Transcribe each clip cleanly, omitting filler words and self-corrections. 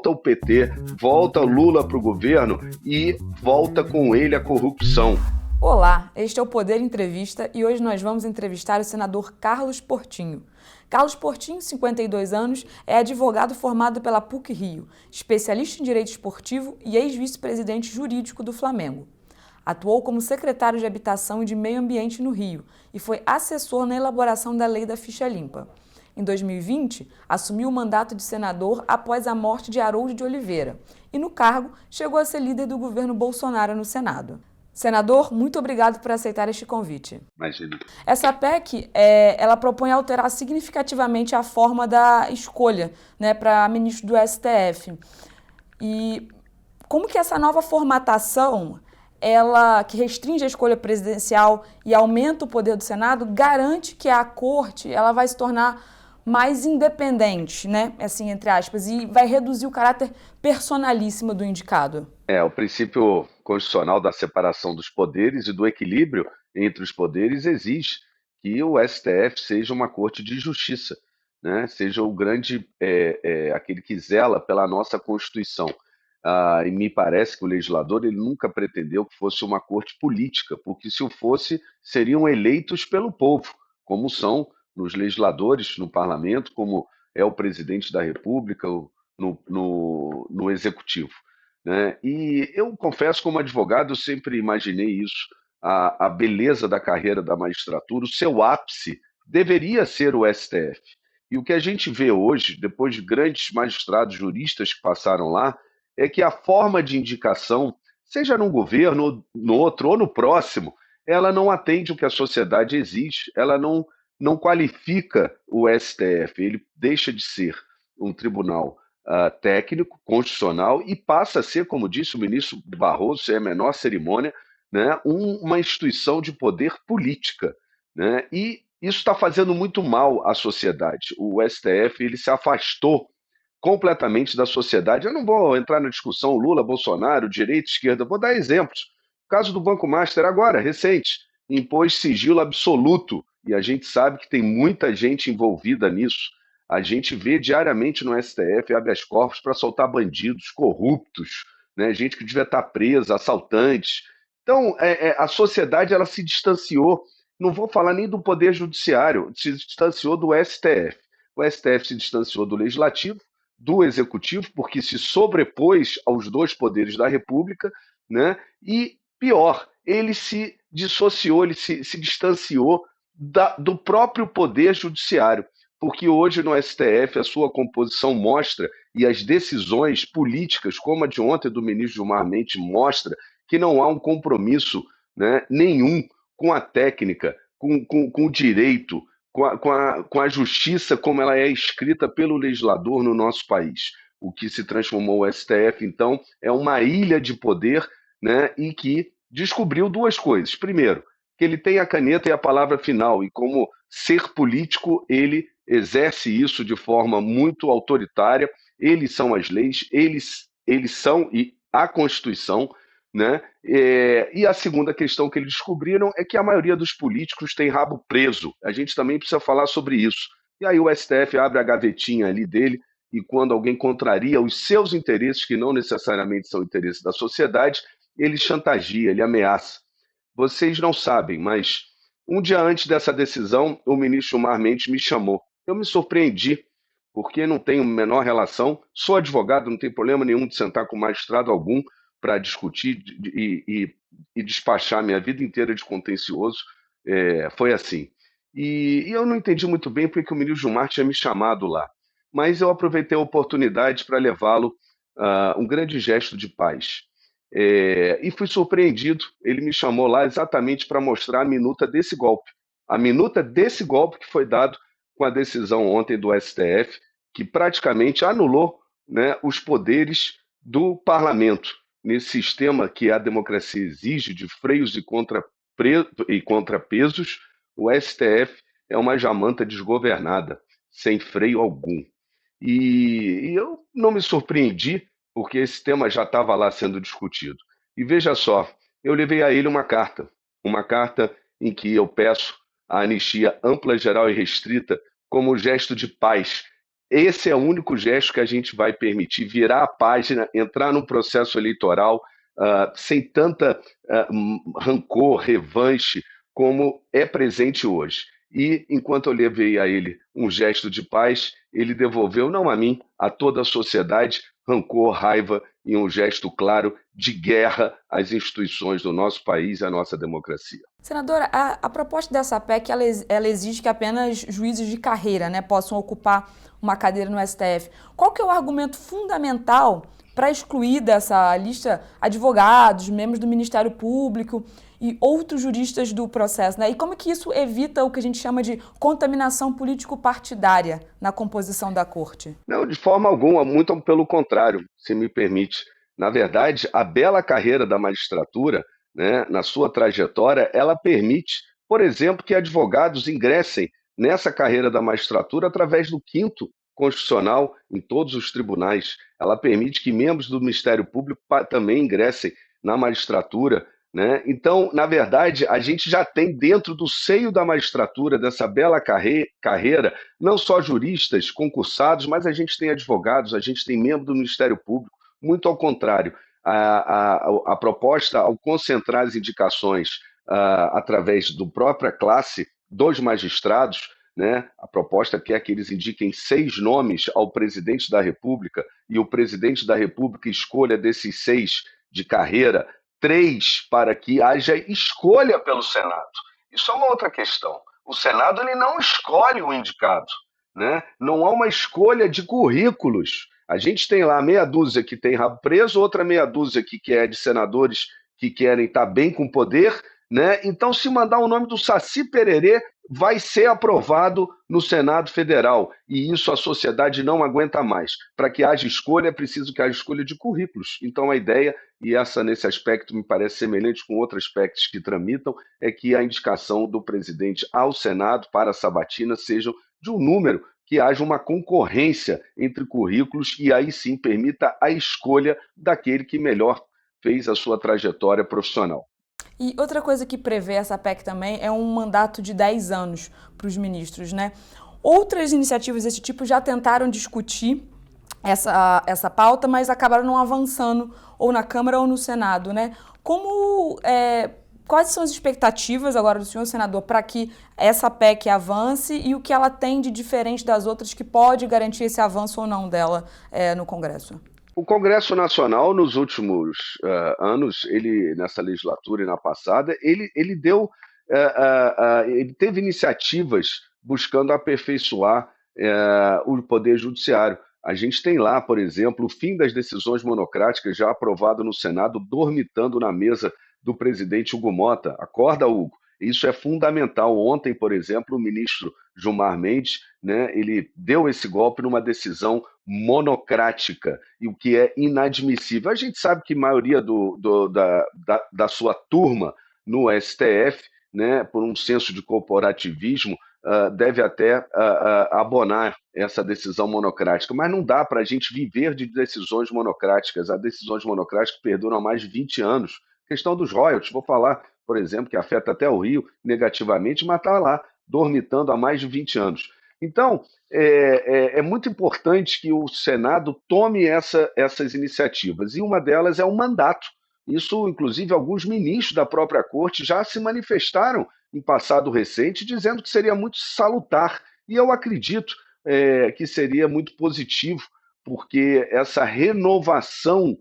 volta o PT, volta Lula para o governo e volta com ele a corrupção. Olá, este é o Poder Entrevista e hoje nós vamos entrevistar o senador Carlos Portinho. Carlos Portinho, 52 anos, é advogado formado pela PUC-Rio, especialista em direito esportivo e ex-vice-presidente jurídico do Flamengo. Atuou como secretário de Habitação e de Meio Ambiente no Rio e foi assessor na elaboração da Lei da Ficha Limpa. Em 2020, assumiu o mandato de senador após a morte de Harold de Oliveira e, no cargo, chegou a ser líder do governo Bolsonaro no Senado. Senador, muito obrigado por aceitar este convite. Imagina. Essa PEC, ela propõe alterar significativamente a forma da escolha, né, para ministro do STF. E como que essa nova formatação, ela que restringe a escolha presidencial e aumenta o poder do Senado, garante que a Corte ela vai se tornar mais independente, né, assim, entre aspas, e vai reduzir o caráter personalíssimo do indicado? O princípio constitucional da separação dos poderes e do equilíbrio entre os poderes exige que o STF seja uma corte de justiça, né? Seja o grande, aquele que zela pela nossa Constituição. E me parece que o legislador ele nunca pretendeu que fosse uma corte política, porque se o fosse, seriam eleitos pelo povo, como são nos legisladores, no parlamento, como é o presidente da República, no executivo. Né? E eu confesso, como advogado, eu sempre imaginei isso, a beleza da carreira da magistratura, o seu ápice deveria ser o STF. E o que a gente vê hoje, depois de grandes magistrados juristas que passaram lá, é que a forma de indicação, seja num governo, ou no outro, ou no próximo, ela não atende o que a sociedade exige, ela não qualifica o STF, ele deixa de ser um tribunal técnico, constitucional, e passa a ser, como disse o ministro Barroso, sem a menor cerimônia, né, uma instituição de poder política. Né, e isso está fazendo muito mal à sociedade. O STF ele se afastou completamente da sociedade. Eu não vou entrar na discussão Lula, Bolsonaro, direita, esquerda, vou dar exemplos. O caso do Banco Master agora, recente, impôs sigilo absoluto, e a gente sabe que tem muita gente envolvida nisso. A gente vê diariamente no STF habeas corpus para soltar bandidos corruptos, né? Gente que devia estar presa, assaltantes. Então, a sociedade ela se distanciou, não vou falar nem do Poder Judiciário, se distanciou do STF. O STF se distanciou do Legislativo, do Executivo, porque se sobrepôs aos dois poderes da República, né? E, pior, ele se dissociou, ele se distanciou do próprio Poder Judiciário, porque hoje no STF a sua composição mostra, e as decisões políticas, como a de ontem do ministro Gilmar Mendes, mostra que não há um compromisso, né, nenhum com a técnica, com o direito, com a justiça como ela é escrita pelo legislador no nosso país. O que se transformou o STF, então, é uma ilha de poder, né, e que descobriu duas coisas. Primeiro, que ele tem a caneta e a palavra final, e como ser político, ele exerce isso de forma muito autoritária. Eles são as leis, eles são a Constituição, né? E a segunda questão que eles descobriram é que a maioria dos políticos tem rabo preso. A gente também precisa falar sobre isso. E aí o STF abre a gavetinha ali dele, e quando alguém contraria os seus interesses, que não necessariamente são interesses da sociedade, ele chantageia, ele ameaça. Vocês não sabem, mas um dia antes dessa decisão, o ministro Gilmar Mendes me chamou. Eu me surpreendi, porque não tenho a menor relação, sou advogado, não tenho problema nenhum de sentar com magistrado algum para discutir e despachar minha vida inteira de contencioso. Foi assim. E eu não entendi muito bem porque o ministro Gilmar tinha me chamado lá, mas eu aproveitei a oportunidade para levá-lo a um grande gesto de paz. E fui surpreendido, ele me chamou lá exatamente para mostrar a minuta desse golpe. A minuta desse golpe que foi dado com a decisão ontem do STF, que praticamente anulou, né, os poderes do parlamento, nesse sistema que a democracia exige de freios e contrapesos. O STF é uma jamanta desgovernada, sem freio algum. E eu não me surpreendi, porque esse tema já estava lá sendo discutido. E veja só, eu levei a ele uma carta em que eu peço a anistia ampla, geral e restrita como gesto de paz. esse é o único gesto que a gente vai permitir virar a página, entrar num processo eleitoral sem tanta rancor, revanche, como é presente hoje. E, enquanto eu levei a ele um gesto de paz, ele devolveu, não a mim, a toda a sociedade, rancor, raiva e um gesto claro de guerra às instituições do nosso país e à nossa democracia. Senadora, a proposta dessa PEC, ela exige que apenas juízes de carreira, né, possam ocupar uma cadeira no STF. Qual que é o argumento fundamental para excluir dessa lista advogados, membros do Ministério Público e outros juristas do processo, né? E como que isso evita o que a gente chama de contaminação político-partidária na composição da corte? Não, de forma alguma, muito pelo contrário, se me permite. Na verdade, a bela carreira da magistratura, né, na sua trajetória, ela permite, por exemplo, que advogados ingressem nessa carreira da magistratura através do quinto constitucional em todos os tribunais. Ela permite que membros do Ministério Público também ingressem na magistratura, né? Então, na verdade, a gente já tem dentro do seio da magistratura, dessa bela carreira, não só juristas concursados, mas a gente tem advogados, a gente tem membro do Ministério Público. Muito ao contrário, a proposta, ao concentrar as indicações através do própria classe dos magistrados, né, a proposta é que eles indiquem 6 nomes ao presidente da República e o presidente da República escolha desses 6 de carreira 3 para que haja escolha pelo Senado. Isso é uma outra questão. O Senado ele não escolhe o indicado, né? Não há uma escolha de currículos. A gente tem lá meia dúzia que tem rabo preso, outra meia dúzia que é de senadores que querem estar bem com poder, né? Então, se mandar o nome do Saci Pererê, vai ser aprovado no Senado Federal. E isso a sociedade não aguenta mais. Para que haja escolha, é preciso que haja escolha de currículos. Então, a ideia, e essa nesse aspecto me parece semelhante com outros aspectos que tramitam, é que a indicação do presidente ao Senado para a sabatina seja de um número que haja uma concorrência entre currículos e aí sim permita a escolha daquele que melhor fez a sua trajetória profissional. E outra coisa que prevê essa PEC também é um mandato de 10 anos para os ministros, né? Outras iniciativas desse tipo já tentaram discutir essa pauta, mas acabaram não avançando ou na Câmara ou no Senado, né? Quais são as expectativas agora do senhor senador para que essa PEC avance e o que ela tem de diferente das outras que pode garantir esse avanço ou não dela no Congresso? O Congresso Nacional, nos últimos anos, nessa legislatura e na passada, ele teve iniciativas buscando aperfeiçoar o Poder Judiciário. A gente tem lá, por exemplo, o fim das decisões monocráticas já aprovado no Senado, dormitando na mesa do presidente Hugo Mota. Acorda, Hugo. Isso é fundamental. Ontem, por exemplo, o ministro Gilmar Mendes, né, ele deu esse golpe numa decisão monocrática, e o que é inadmissível. A gente sabe que a maioria da sua turma no STF, né, por um senso de corporativismo, deve até abonar essa decisão monocrática, mas não dá para a gente viver de decisões monocráticas. Há decisões monocráticas que perduram há mais de 20 anos. Questão dos royalties, vou falar, por exemplo, que afeta até o Rio negativamente, mas está lá, dormitando há mais de 20 anos. Então, é muito importante que o Senado tome essas iniciativas, e uma delas é o mandato. Isso, inclusive, alguns ministros da própria Corte já se manifestaram em passado recente, dizendo que seria muito salutar, e eu acredito que seria muito positivo, porque essa renovação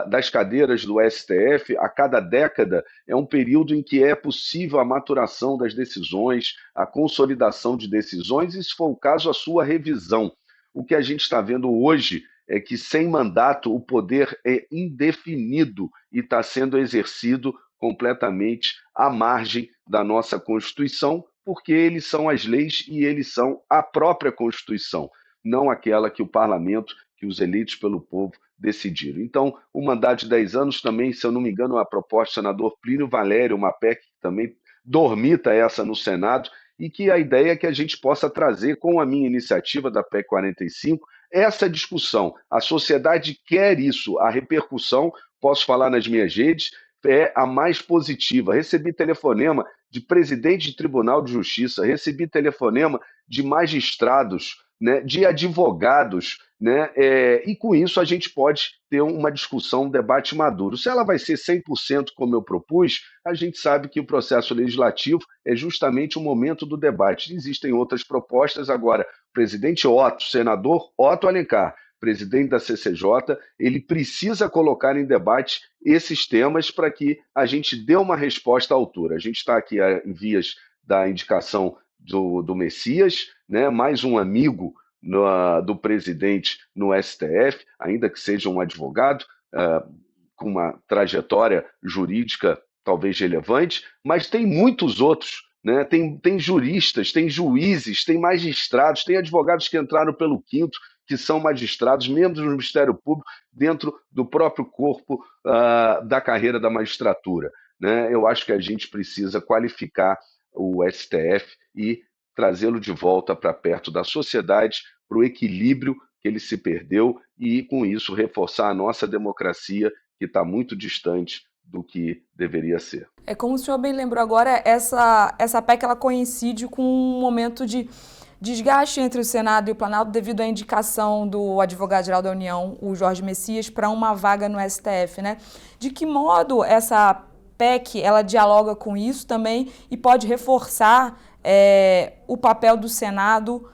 das cadeiras do STF a cada década é um período em que é possível a maturação das decisões, a consolidação de decisões e, se for o caso, a sua revisão. O que a gente está vendo hoje é que, sem mandato, o poder é indefinido e está sendo exercido completamente à margem da nossa Constituição, porque eles são as leis e eles são a própria Constituição, não aquela que o parlamento, que os eleitos pelo povo decidiram. Então, o mandato de 10 anos também, se eu não me engano, é uma proposta do senador Plínio Valério, uma PEC que também dormita essa no Senado, e que a ideia é que a gente possa trazer, com a minha iniciativa da PEC 45, essa discussão. A sociedade quer isso, a repercussão, posso falar nas minhas redes, é a mais positiva. Recebi telefonema de presidente de Tribunal de Justiça, recebi telefonema de magistrados né, de advogados, né, e com isso a gente pode ter uma discussão, um debate maduro. Se ela vai ser 100% como eu propus, a gente sabe que o processo legislativo é justamente o momento do debate. Existem outras propostas. Agora, o presidente Otto, senador Otto Alencar, presidente da CCJ, ele precisa colocar em debate esses temas para que a gente dê uma resposta à altura. A gente está aqui em vias da indicação do Messias, né? Mais um amigo do presidente no STF, ainda que seja um advogado, com uma trajetória jurídica talvez relevante, mas tem muitos outros. Né? Tem juristas, tem juízes, tem magistrados, tem advogados que entraram pelo quinto, que são magistrados, membros do Ministério Público, dentro do próprio corpo da carreira da magistratura. Né? Eu acho que a gente precisa qualificar o STF e trazê-lo de volta para perto da sociedade, para o equilíbrio que ele se perdeu e, com isso, reforçar a nossa democracia, que está muito distante do que deveria ser. É como o senhor bem lembrou agora, essa PEC ela coincide com um momento de desgaste entre o Senado e o Planalto devido à indicação do advogado-geral da União, o Jorge Messias, para uma vaga no STF, né? De que modo essa PEC ela dialoga com isso também e pode reforçar o papel do Senado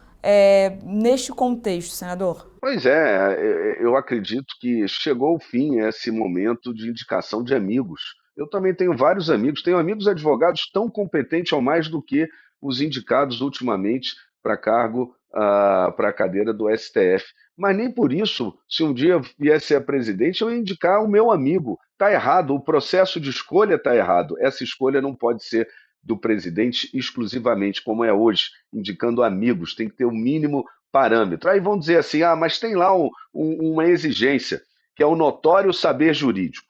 neste contexto, senador? Pois é, eu acredito que chegou ao fim esse momento de indicação de amigos. Eu também tenho vários amigos, tenho amigos advogados tão competentes ou mais do que os indicados ultimamente para cargo, para a cadeira do STF. Mas nem por isso, se um dia viesse a presidente, eu ia indicar o meu amigo. Está errado, o processo de escolha está errado. Essa escolha não pode ser do presidente exclusivamente, como é hoje, indicando amigos. Tem que ter o mínimo parâmetro. Aí vão dizer assim, mas tem lá uma exigência, que é o notório saber jurídico.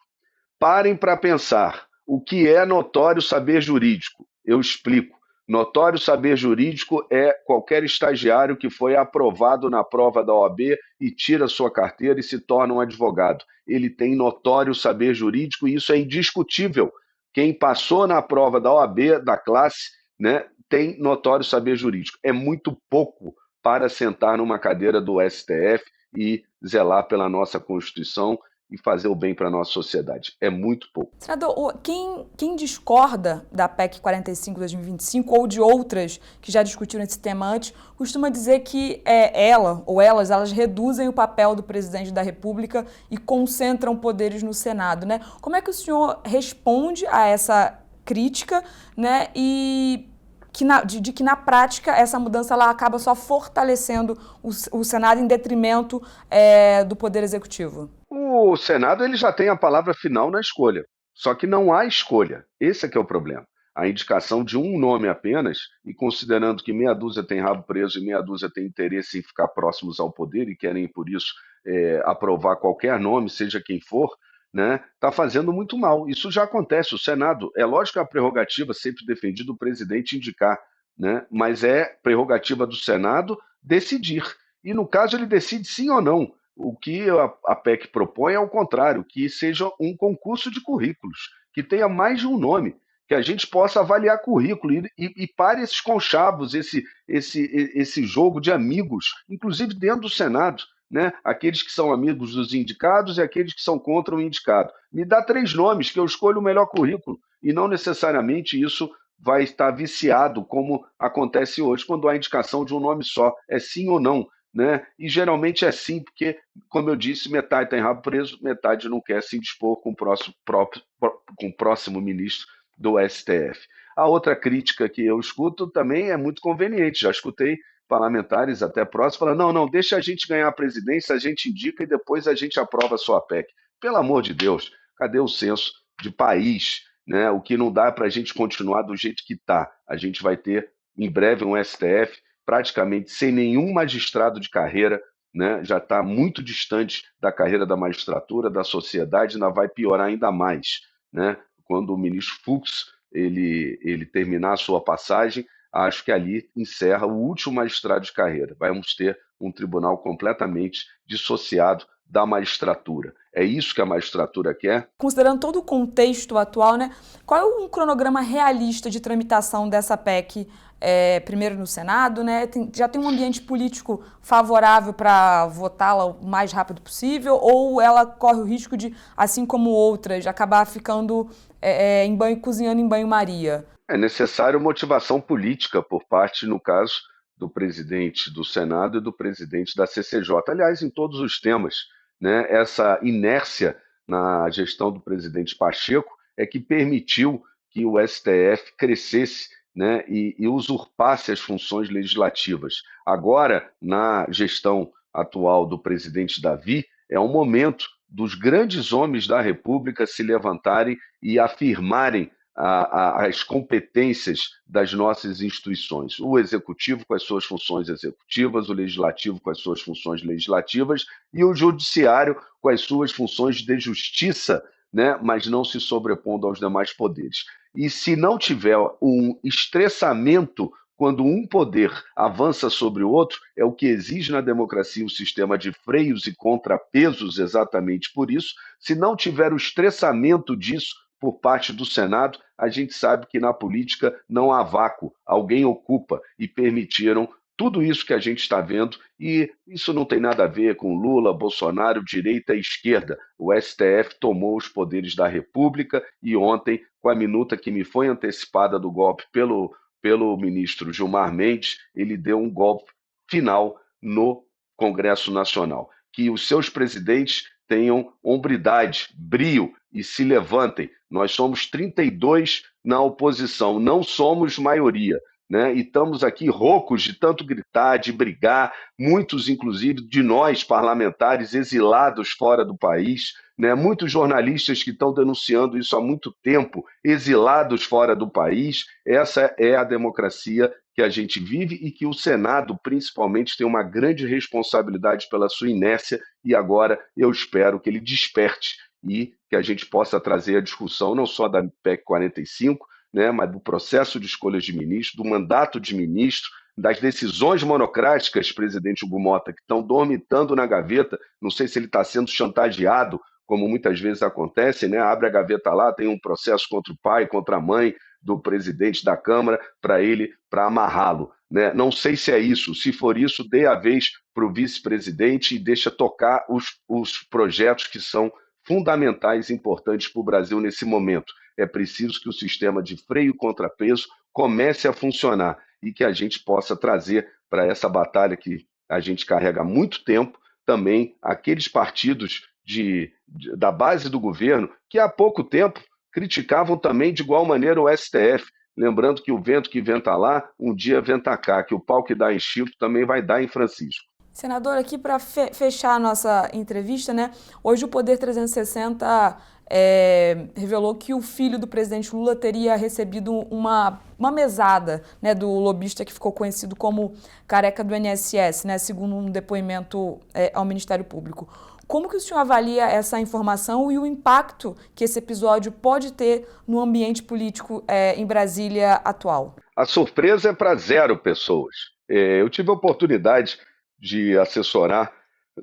Parem para pensar, o que é notório saber jurídico? Eu explico. Notório saber jurídico é qualquer estagiário que foi aprovado na prova da OAB e tira sua carteira e se torna um advogado. Ele tem notório saber jurídico e isso é indiscutível. Quem passou na prova da OAB, da classe, né, tem notório saber jurídico. É muito pouco para sentar numa cadeira do STF e zelar pela nossa Constituição e fazer o bem para a nossa sociedade. É muito pouco. Senador, quem discorda da PEC 45/2025 ou de outras que já discutiram esse tema antes, costuma dizer que ela ou elas reduzem o papel do presidente da República e concentram poderes no Senado, né? Como é que o senhor responde a essa crítica, né? E de que na prática essa mudança ela acaba só fortalecendo o Senado em detrimento do Poder Executivo? O Senado ele já tem a palavra final na escolha, só que não há escolha. Esse é que é o problema. A indicação de um nome apenas, e considerando que meia dúzia tem rabo preso e meia dúzia tem interesse em ficar próximos ao poder e querem, por isso, aprovar qualquer nome, seja quem for, né, está fazendo muito mal. Isso já acontece. O Senado, é lógico que a prerrogativa sempre defendida do presidente indicar, né, mas é prerrogativa do Senado decidir. E no caso ele decide sim ou não. O que a PEC propõe é o contrário, que seja um concurso de currículos, que tenha mais de um nome, que a gente possa avaliar currículo e pare esses conchavos, esse jogo de amigos, inclusive dentro do Senado, né? Aqueles que são amigos dos indicados e aqueles que são contra o indicado. Me dá 3 nomes que eu escolho o melhor currículo, e não necessariamente isso vai estar viciado, como acontece hoje, quando há indicação de um nome só, é sim ou não. Né? E geralmente é sim, porque, como eu disse, metade tem rabo preso, metade não quer se dispor com o próximo ministro do STF. A outra crítica que eu escuto também é muito conveniente, já escutei parlamentares até próximos falando, não, deixa a gente ganhar a presidência, a gente indica e depois a gente aprova a sua PEC. Pelo amor de Deus, cadê o senso de país? Né? O que não dá para a gente continuar do jeito que está. A gente vai ter, em breve, um STF praticamente sem nenhum magistrado de carreira, né? Já está muito distante da carreira da magistratura, da sociedade, ainda vai piorar ainda mais. Né? Quando o ministro Fux ele terminar a sua passagem, acho que ali encerra o último magistrado de carreira. Vamos ter um tribunal completamente dissociado da magistratura. É isso que a magistratura quer? Considerando todo o contexto atual, né, qual é um cronograma realista de tramitação dessa PEC, primeiro no Senado, né? Já tem um ambiente político favorável para votá-la o mais rápido possível, ou ela corre o risco de, assim como outras, acabar ficando cozinhando em banho-maria? É necessário motivação política por parte, no caso, do presidente do Senado e do presidente da CCJ. Aliás, em todos os temas, né, essa inércia na gestão do presidente Pacheco é que permitiu que o STF crescesse, né, e usurpasse as funções legislativas. Agora, na gestão atual do presidente Davi, é um momento dos grandes homens da República se levantarem e afirmarem as competências das nossas instituições. O executivo com as suas funções executivas, o legislativo com as suas funções legislativas e o judiciário com as suas funções de justiça, né, mas não se sobrepondo aos demais poderes. E se não tiver um estressamento quando um poder avança sobre o outro, é o que exige na democracia um sistema de freios e contrapesos, exatamente por isso. Se não tiver o estressamento disso por parte do Senado, a gente sabe que na política não há vácuo, alguém ocupa e permitiram tudo isso que a gente está vendo, e isso não tem nada a ver com Lula, Bolsonaro, direita e esquerda. O STF tomou os poderes da República e ontem, com a minuta que me foi antecipada do golpe pelo ministro Gilmar Mendes, ele deu um golpe final no Congresso Nacional. Que os seus presidentes tenham hombridade, brio e se levantem. Nós somos 32 na oposição, não somos maioria, né? E estamos aqui roucos de tanto gritar, de brigar, muitos, inclusive, de nós, parlamentares, exilados fora do país, né? Muitos jornalistas que estão denunciando isso há muito tempo, exilados fora do país. Essa é a democracia que a gente vive e que o Senado, principalmente, tem uma grande responsabilidade pela sua inércia, e agora eu espero que ele desperte e que a gente possa trazer a discussão não só da PEC 45, né, mas do processo de escolhas de ministro, do mandato de ministro, das decisões monocráticas, presidente Hugo Mota, que estão dormitando na gaveta. Não sei se ele está sendo chantageado, como muitas vezes acontece, né? Abre a gaveta lá, tem um processo contra o pai, contra a mãe do presidente da Câmara, para amarrá-lo. Né? Não sei se é isso. Se for isso, dê a vez para o vice-presidente e deixa tocar os projetos que são fundamentais e importantes para o Brasil nesse momento. É preciso que o sistema de freio e contrapeso comece a funcionar e que a gente possa trazer para essa batalha que a gente carrega há muito tempo também aqueles partidos da base do governo que há pouco tempo criticavam também de igual maneira o STF. Lembrando que o vento que venta lá, um dia venta cá, que o pau que dá em Chico também vai dar em Francisco. Senador, aqui para fechar a nossa entrevista, né? Hoje o Poder 360 revelou que o filho do presidente Lula teria recebido uma mesada, né, do lobista que ficou conhecido como Careca do INSS, né, segundo um depoimento ao Ministério Público. Como que o senhor avalia essa informação e o impacto que esse episódio pode ter no ambiente político em Brasília atual? A surpresa é para 0 pessoas. Eu tive a oportunidade de assessorar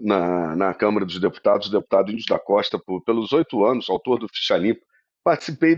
na Câmara dos Deputados, o deputado Índio da Costa, pelos 8 anos, autor do Ficha Limpa. Participei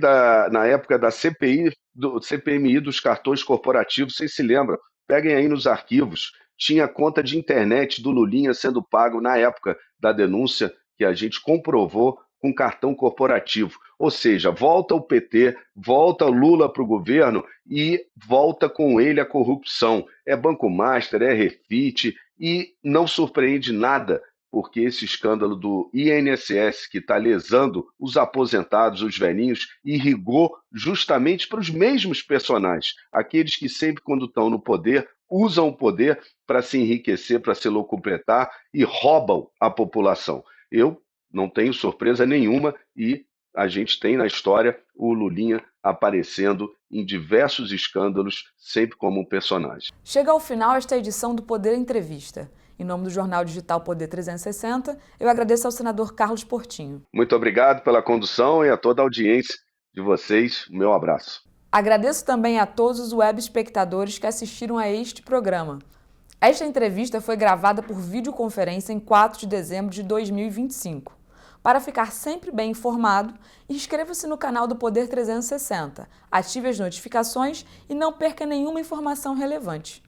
na época da CPI, do CPMI dos cartões corporativos, vocês se lembram? Peguem aí nos arquivos. Tinha conta de internet do Lulinha sendo pago na época da denúncia que a gente comprovou com cartão corporativo. Ou seja, volta o PT, volta Lula para o governo e volta com ele a corrupção. É Banco Master, é Refit, e não surpreende nada, porque esse escândalo do INSS, que está lesando os aposentados, os velhinhos, irrigou justamente para os mesmos personagens, aqueles que sempre, quando estão no poder, usam o poder para se enriquecer, para se locupletar e roubam a população. Eu não tenho surpresa nenhuma e a gente tem na história o Lulinha aparecendo em diversos escândalos, sempre como um personagem. Chega ao final esta edição do Poder Entrevista. Em nome do jornal digital Poder 360, eu agradeço ao senador Carlos Portinho. Muito obrigado pela condução e a toda a audiência de vocês. Meu abraço. Agradeço também a todos os web espectadores que assistiram a este programa. Esta entrevista foi gravada por videoconferência em 4 de dezembro de 2025. Para ficar sempre bem informado, inscreva-se no canal do Poder 360, ative as notificações e não perca nenhuma informação relevante.